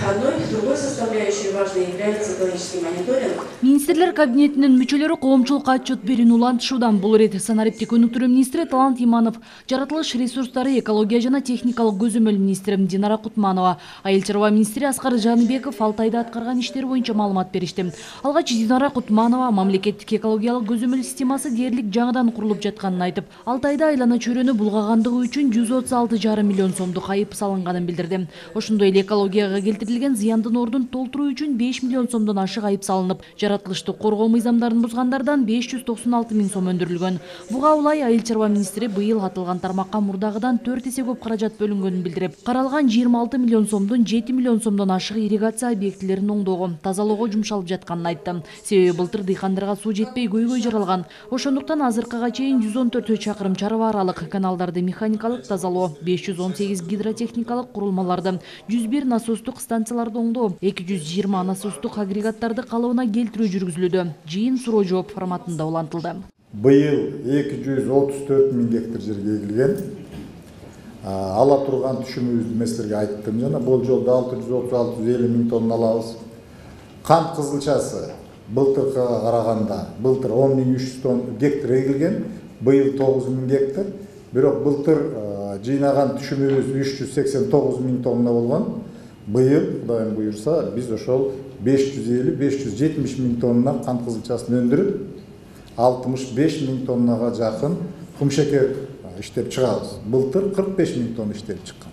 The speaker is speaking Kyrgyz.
Другой составляющей важной является экологический мониторинг. Министрлер кабинетинин мүчөлөрү коомчулукка отчет берүүнү улантышуудан. Бул ирет санариптик өнүктүрүү министри Талант Иманов, жаратылыш ресурстары, экология жана техникалык көзөмөл министри Динара Кутманова, айыл чарба министри Аскар Жаныбеков Алтайда аткарган иштер боюнча маалымат беришти. Алгач Динара Кутманова мамлекеттик экологиялык көзөмөл системасы дээрлик жаңыдан курулуп жатканын айтып, Алтайда айлана чөйрөнү булгагандыгы үчүн 136,5 миллион сомдук айып салынганын билдирди. Ошондой эле экологияга келтирилген зыяндын ордун толтуруу үчүн 5 миллион сомдон ашык айып салынып, жаратылыштык коргоо мыйзамдарын бузгандардан 596 миң сом өндүрүлгөн. Буга улай айыл чарба министри быйыл атылган тармакка мурдагыдан 4 эсе көп каражат бөлүнгөнүн билдирип, каралган 26 миллион сомдун 7 миллион сомдон ашык ирригация объектилерин оңдоого, тазалоого жумшалып жатканын айтты. Себеби былтыр дыйкандарга суу жетпей көйгөй жаралган. Ошондуктан азыркыга чейин 114 чакырым чарба аралык каналдарды механикалык тазалоо, 518 гидротехникалык курулмаларды, 101 насостук станцияларды оңдоо, 220 насостук агрегаттарды калыбына келтирүү жүргүзүлүүдө. Жыйын суроо жооп форматында улантылды. Быйыл 234 миң гектар жерге эгилген. Ала турган түшүмүбүздү мен силерге айттым жана бул жолда 630-650 миң тонна алабыз. Кант кызылчасы былтыркыга караганда былтыр 10.300 гектар эгилген, быйыл 9 миң гектар. Бирок былтыр жыйнаган түшүмүбүз 389 миң тонна болгон. Быйыл, Кудайым буйрса, биз ошол 550-570 миң тонна кант кызылчасын өндүрүп, 65 миң тоннага жакын кумшекер иштеп чыгабыз. Былтыр 45 миң тонна иштеп чыккан.